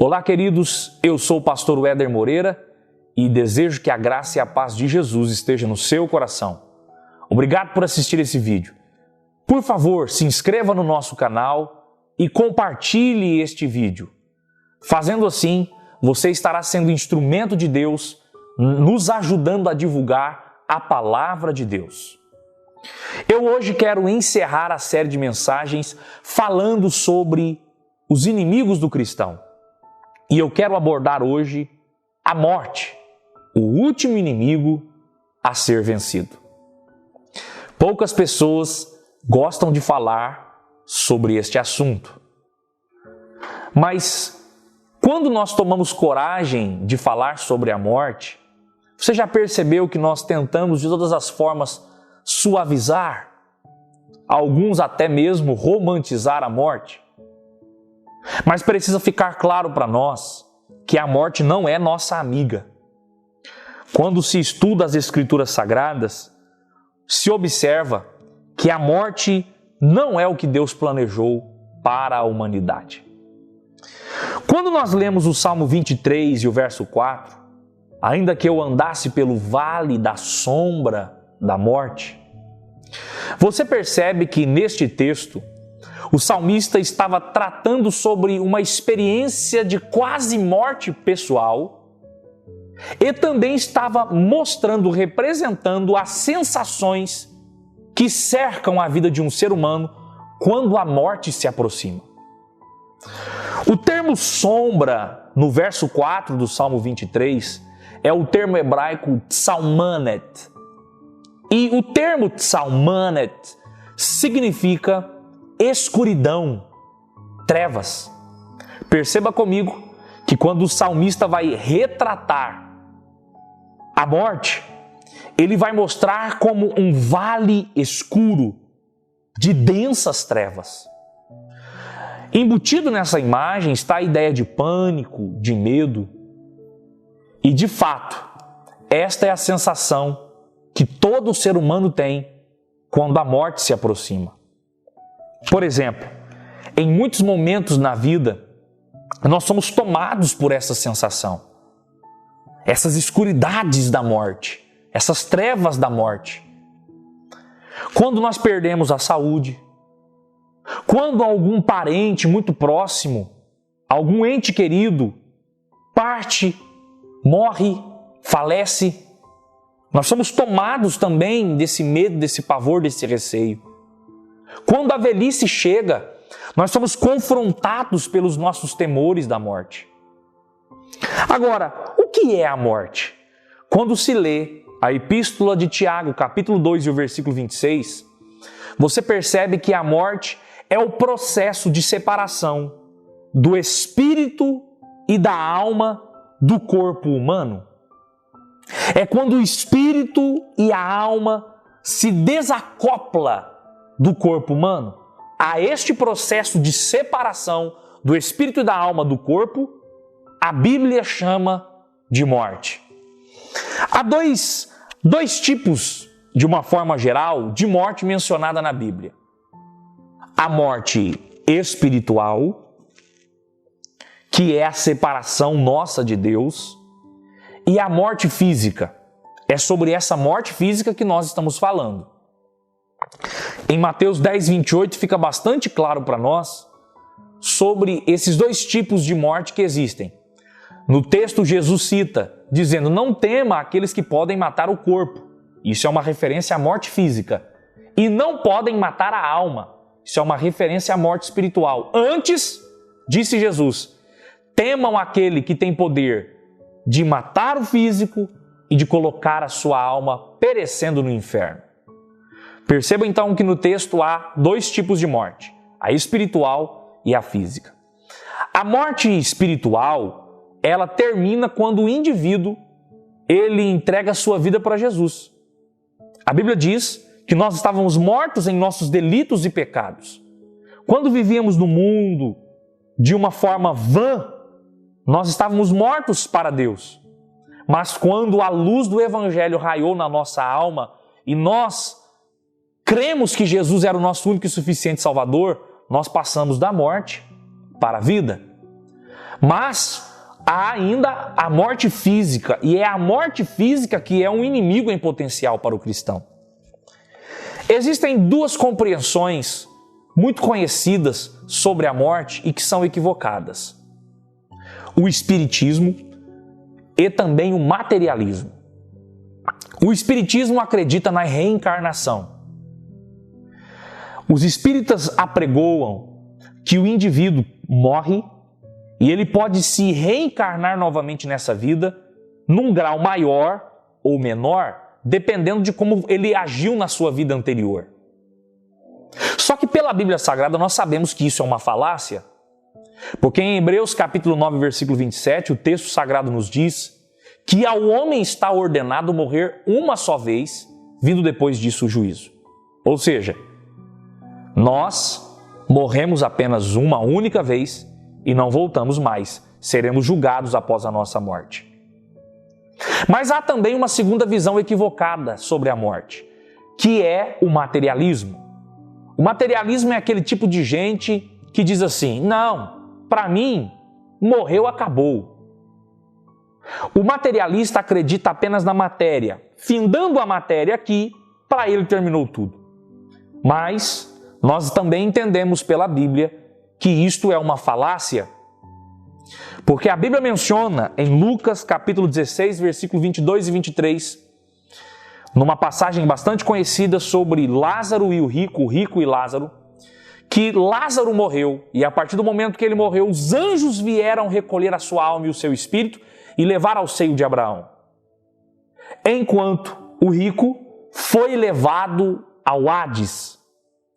Olá, queridos, eu sou o pastor Éder Moreira e desejo que a graça e a paz de Jesus esteja no seu coração. Obrigado por assistir esse vídeo. Por favor, se inscreva no nosso canal e compartilhe este vídeo. Fazendo assim, você estará sendo instrumento de Deus, nos ajudando a divulgar a palavra de Deus. Eu hoje quero encerrar a série de mensagens falando sobre os inimigos do cristão. E eu quero abordar hoje a morte, o último inimigo a ser vencido. Poucas pessoas gostam de falar sobre este assunto. Mas quando nós tomamos coragem de falar sobre a morte, você já percebeu que nós tentamos de todas as formas suavizar, alguns até mesmo romantizar a morte? Mas precisa ficar claro para nós que a morte não é nossa amiga. Quando se estuda as Escrituras Sagradas, se observa que a morte não é o que Deus planejou para a humanidade. Quando nós lemos o Salmo 23 e o verso 4, ainda que eu andasse pelo vale da sombra da morte, você percebe que neste texto, o salmista estava tratando sobre uma experiência de quase morte pessoal e também estava mostrando, representando as sensações que cercam a vida de um ser humano quando a morte se aproxima. O termo sombra, no verso 4 do Salmo 23, é o termo hebraico tsalmanet. E o termo tsalmanet significa escuridão, trevas. Perceba comigo que quando o salmista vai retratar a morte, ele vai mostrar como um vale escuro de densas trevas. Embutido nessa imagem está a ideia de pânico, de medo. E de fato, esta é a sensação que todo ser humano tem quando a morte se aproxima. Por exemplo, em muitos momentos na vida, nós somos tomados por essa sensação, essas escuridades da morte, essas trevas da morte. Quando nós perdemos a saúde, quando algum parente muito próximo, algum ente querido, parte, morre, falece, nós somos tomados também desse medo, desse pavor, desse receio. Quando a velhice chega, nós somos confrontados pelos nossos temores da morte. Agora, o que é a morte? Quando se lê a Epístola de Tiago, capítulo 2 e o versículo 26, você percebe que a morte é o processo de separação do espírito e da alma do corpo humano. É quando o espírito e a alma se desacoplam do corpo humano. A este processo de separação do espírito e da alma do corpo, a Bíblia chama de morte. Há dois tipos, de uma forma geral, de morte mencionada na Bíblia. A morte espiritual, que é a separação nossa de Deus, e a morte física. É sobre essa morte física que nós estamos falando. Em Mateus 10, 28 fica bastante claro para nós sobre esses dois tipos de morte que existem. No texto Jesus cita, dizendo, não tema aqueles que podem matar o corpo. Isso é uma referência à morte física. E não podem matar a alma. Isso é uma referência à morte espiritual. Antes, disse Jesus, temam aquele que tem poder de matar o físico e de colocar a sua alma perecendo no inferno. Perceba então que no texto há dois tipos de morte, a espiritual e a física. A morte espiritual, ela termina quando o indivíduo ele entrega a sua vida para Jesus. A Bíblia diz que nós estávamos mortos em nossos delitos e pecados. Quando vivíamos no mundo de uma forma vã, nós estávamos mortos para Deus. Mas quando a luz do Evangelho raiou na nossa alma e nós cremos que Jesus era o nosso único e suficiente Salvador, nós passamos da morte para a vida. Mas há ainda a morte física, e é a morte física que é um inimigo em potencial para o cristão. Existem duas compreensões muito conhecidas sobre a morte e que são equivocadas: o espiritismo e também o materialismo. O espiritismo acredita na reencarnação. Os espíritas apregoam que o indivíduo morre e ele pode se reencarnar novamente nessa vida num grau maior ou menor, dependendo de como ele agiu na sua vida anterior. Só que pela Bíblia Sagrada nós sabemos que isso é uma falácia, porque em Hebreus capítulo 9, versículo 27, o texto sagrado nos diz que ao homem está ordenado morrer uma só vez, vindo depois disso o juízo. Ou seja, nós morremos apenas uma única vez e não voltamos mais, seremos julgados após a nossa morte. Mas há também uma segunda visão equivocada sobre a morte, que é o materialismo. O materialismo é aquele tipo de gente que diz assim: não, para mim, morreu, acabou. O materialista acredita apenas na matéria, findando a matéria aqui, para ele terminou tudo. Mas nós também entendemos pela Bíblia que isto é uma falácia, porque a Bíblia menciona em Lucas capítulo 16, versículo 22 e 23, numa passagem bastante conhecida sobre Lázaro e o rico e Lázaro, que Lázaro morreu, e a partir do momento que ele morreu, os anjos vieram recolher a sua alma e o seu espírito e levar ao seio de Abraão. Enquanto o rico foi levado ao Hades,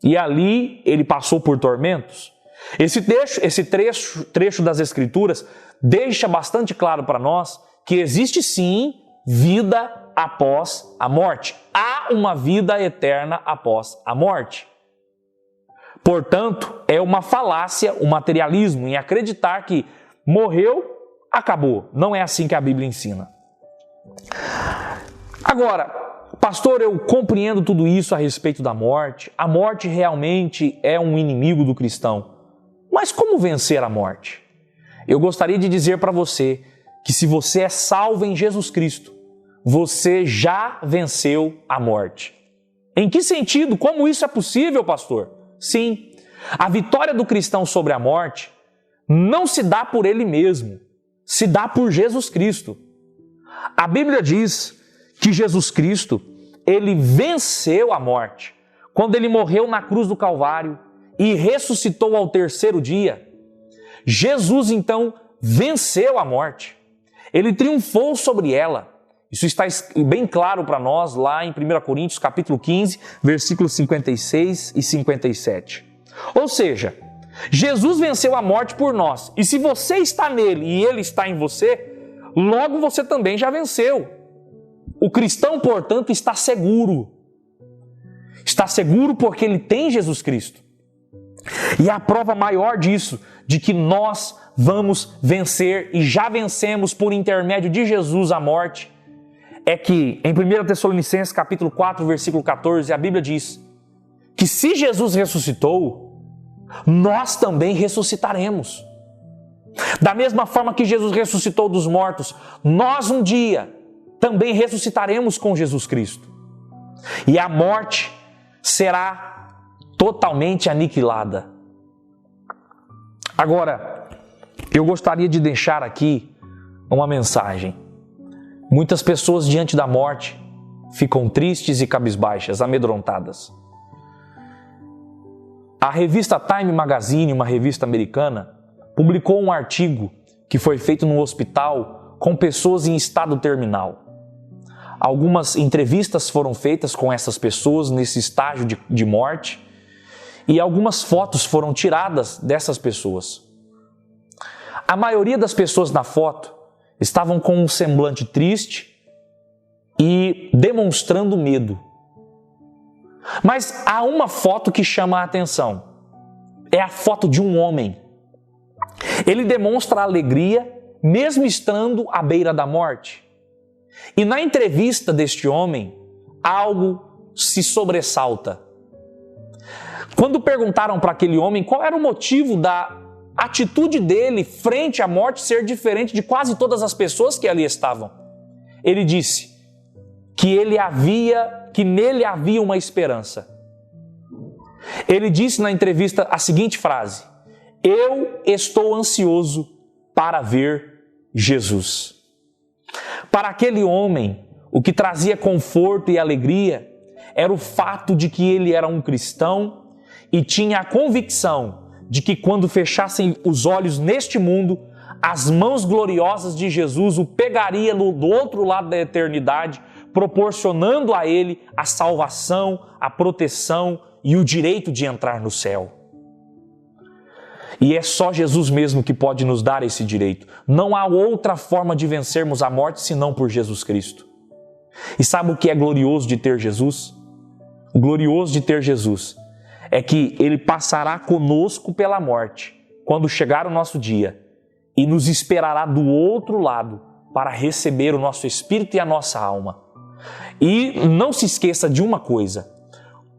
e ali ele passou por tormentos. Esse trecho das Escrituras deixa bastante claro para nós que existe sim vida após a morte. Há uma vida eterna após a morte. Portanto, é uma falácia o materialismo em acreditar que morreu, acabou. Não é assim que a Bíblia ensina. Agora, pastor, eu compreendo tudo isso a respeito da morte. A morte realmente é um inimigo do cristão. Mas como vencer a morte? Eu gostaria de dizer para você que se você é salvo em Jesus Cristo, você já venceu a morte. Em que sentido? Como isso é possível, pastor? Sim, a vitória do cristão sobre a morte não se dá por ele mesmo, se dá por Jesus Cristo. A Bíblia diz que Jesus Cristo, ele venceu a morte quando ele morreu na cruz do Calvário e ressuscitou ao terceiro dia. Jesus, então, venceu a morte. Ele triunfou sobre ela. Isso está bem claro para nós lá em 1 Coríntios, capítulo 15, versículos 56 e 57. Ou seja, Jesus venceu a morte por nós. E se você está nele e ele está em você, logo você também já venceu. O cristão, portanto, está seguro. Está seguro porque ele tem Jesus Cristo. E a prova maior disso, de que nós vamos vencer e já vencemos por intermédio de Jesus a morte, é que em 1 Tessalonicenses capítulo 4, versículo 14, a Bíblia diz que se Jesus ressuscitou, nós também ressuscitaremos. Da mesma forma que Jesus ressuscitou dos mortos, nós um dia também ressuscitaremos com Jesus Cristo. E a morte será totalmente aniquilada. Agora, eu gostaria de deixar aqui uma mensagem. Muitas pessoas diante da morte ficam tristes e cabisbaixas, amedrontadas. A revista Time Magazine, uma revista americana, publicou um artigo que foi feito num hospital com pessoas em estado terminal. Algumas entrevistas foram feitas com essas pessoas nesse estágio de morte e algumas fotos foram tiradas dessas pessoas. A maioria das pessoas na foto estavam com um semblante triste e demonstrando medo. Mas há uma foto que chama a atenção. É a foto de um homem. Ele demonstra alegria mesmo estando à beira da morte. E na entrevista deste homem, algo se sobressalta. Quando perguntaram para aquele homem qual era o motivo da a atitude dele frente à morte ser diferente de quase todas as pessoas que ali estavam. Ele disse que nele havia uma esperança. Ele disse na entrevista a seguinte frase: eu estou ansioso para ver Jesus. Para aquele homem, o que trazia conforto e alegria era o fato de que ele era um cristão e tinha a convicção de que quando fechassem os olhos neste mundo, as mãos gloriosas de Jesus o pegaria do outro lado da eternidade, proporcionando a ele a salvação, a proteção e o direito de entrar no céu. E é só Jesus mesmo que pode nos dar esse direito. Não há outra forma de vencermos a morte senão por Jesus Cristo. E sabe o que é glorioso de ter Jesus? O glorioso de ter Jesus é que Ele passará conosco pela morte quando chegar o nosso dia e nos esperará do outro lado para receber o nosso espírito e a nossa alma. E não se esqueça de uma coisa: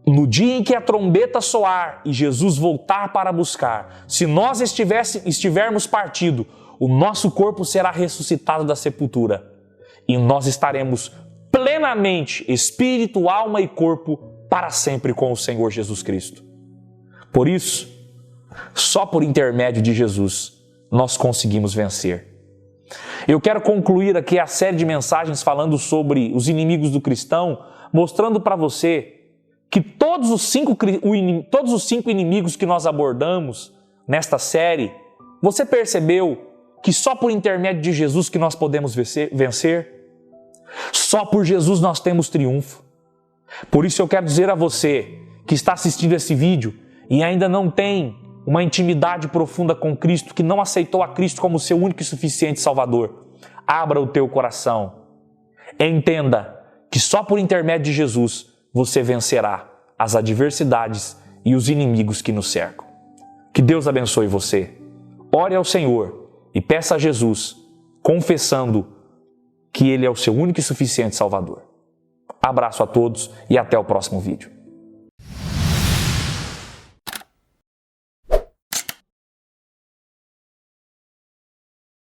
no dia em que a trombeta soar e Jesus voltar para buscar, se nós estivermos partido, o nosso corpo será ressuscitado da sepultura e nós estaremos plenamente, espírito, alma e corpo, para sempre com o Senhor Jesus Cristo. Por isso, só por intermédio de Jesus, nós conseguimos vencer. Eu quero concluir aqui a série de mensagens falando sobre os inimigos do cristão, mostrando para você que todos os cinco inimigos que nós abordamos nesta série, você percebeu que só por intermédio de Jesus que nós podemos vencer? Só por Jesus nós temos triunfo. Por isso eu quero dizer a você que está assistindo esse vídeo e ainda não tem uma intimidade profunda com Cristo, que não aceitou a Cristo como seu único e suficiente Salvador, abra o teu coração. Entenda que só por intermédio de Jesus você vencerá as adversidades e os inimigos que nos cercam. Que Deus abençoe você. Ore ao Senhor e peça a Jesus, confessando que Ele é o seu único e suficiente Salvador. Abraço a todos e até o próximo vídeo.